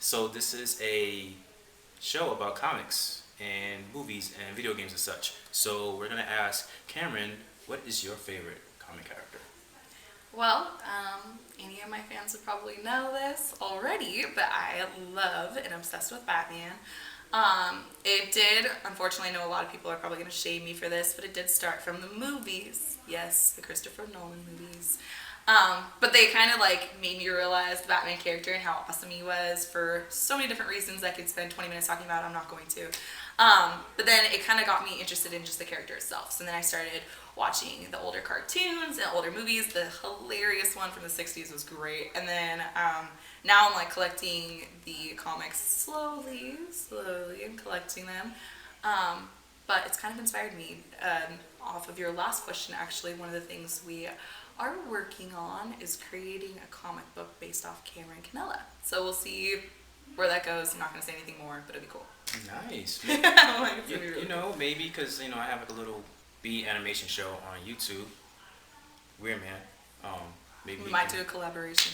So this is a show about comics and movies and video games and such. So we're gonna ask Cameron, what is your favorite comic character? Well, any of my fans would probably know this already, but I love and obsessed with Batman. It did, unfortunately, I know a lot of people are probably going to shade me for this, but it did start from the movies. Yes, the Christopher Nolan movies. But they kind of like made me realize the Batman character and how awesome he was for so many different reasons I could spend 20 minutes talking about. I'm not going to. But then it kind of got me interested in just the character itself. So then I started watching the older cartoons and older movies. The hilarious one from the 60s was great. And then now I'm like collecting the comics slowly and collecting them. But it's kind of inspired me. Off of your last question, actually, one of the things we are working on is creating a comic book based off Cameron Canela. So we'll see where that goes. I'm not going to say anything more, but it'll be cool. Nice. Like, it's gonna be really You know, maybe because I have like a little B animation show on YouTube. Weird man. Maybe We might do a collaboration.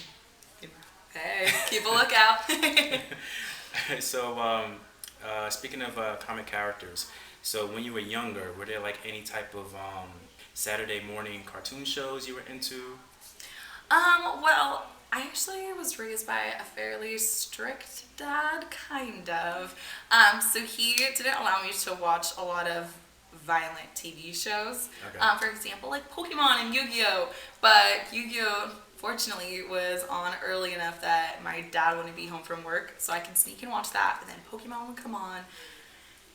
Hey, keep a lookout. So, speaking of comic characters, so when you were younger, were there like any type of Saturday morning cartoon shows you were into? Well, I actually was raised by a fairly strict dad, kind of. So he didn't allow me to watch a lot of violent TV shows. Okay. For example, like Pokemon and Yu-Gi-Oh! But Yu-Gi-Oh! Fortunately was on early enough that my dad wouldn't be home from work, so I could sneak and watch that. But then Pokemon would come on,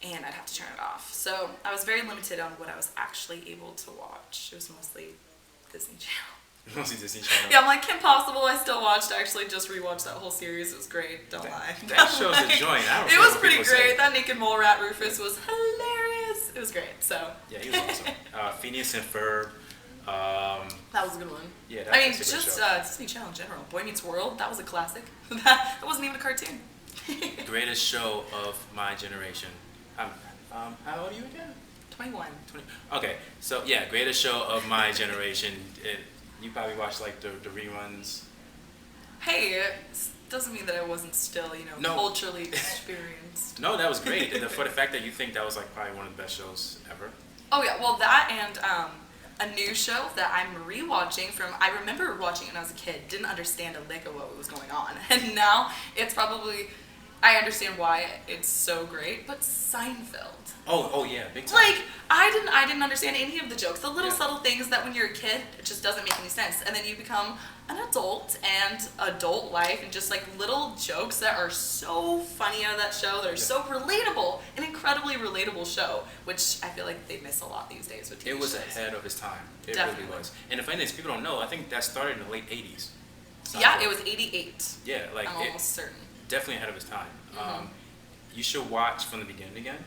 and I'd have to turn it off. So I was very limited on what I was actually able to watch. It was mostly Disney Channel. Mostly Disney Channel. Yeah, I'm like Kim Possible. I still watched. I actually just rewatched that whole series. It was great. Don't lie. That show's a joint. I don't It care was what pretty people say. great. That naked mole rat Rufus was hilarious. It was great. So Yeah, he was awesome. Phineas and Ferb. that was a good one. Yeah, I mean, that's a great just show. Disney Channel in general. Boy Meets World. That was a classic. That wasn't even a cartoon. Greatest show of my generation. How old are you again? 21. 20. Okay, so yeah, greatest show of my generation. You probably watched like the reruns. Hey, it doesn't mean that I wasn't still, No. culturally experienced. No, that was great. For the fact that you think that was like probably one of the best shows ever. Oh yeah, well that and a new show that I'm rewatching from, I remember watching it when I was a kid, didn't understand a lick of what was going on. And now it's probably, I understand why it's so great, but Seinfeld. Oh yeah, big time. Like, I didn't understand any of the jokes. The little Yeah. subtle things that when you're a kid, it just doesn't make any sense. And then you become an adult and adult life and just like little jokes that are so funny out of that show, that are so relatable, an incredibly relatable show, which I feel like they miss a lot these days with TV It was shows. ahead of its time. It Definitely. really was. And the funny thing is, people don't know. I think that started in the late '80s. Yeah, Seinfeld. it was 88. Yeah, like I'm almost certain. definitely ahead of its time. Mhm. You should watch from the beginning again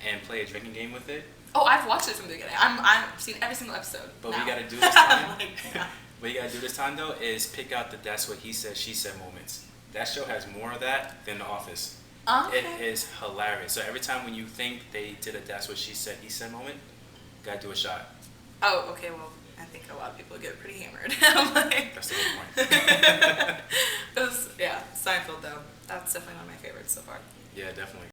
and play a drinking game with it. Oh, I've watched it from the beginning. I've seen every single episode. But now. we gotta do this time. Like, yeah. What you gotta do this time though is pick out the "that's what he said, she said" moments. That show has more of that than The Office. Okay. It is hilarious. So every time when you think they did a "that's what she said, he said" moment, gotta do a shot. Oh, okay. Well, I think a lot of people get pretty hammered. I'm like, That's the whole point. it was, yeah, Seinfeld though. That's definitely one of my favorites so far. Yeah, definitely.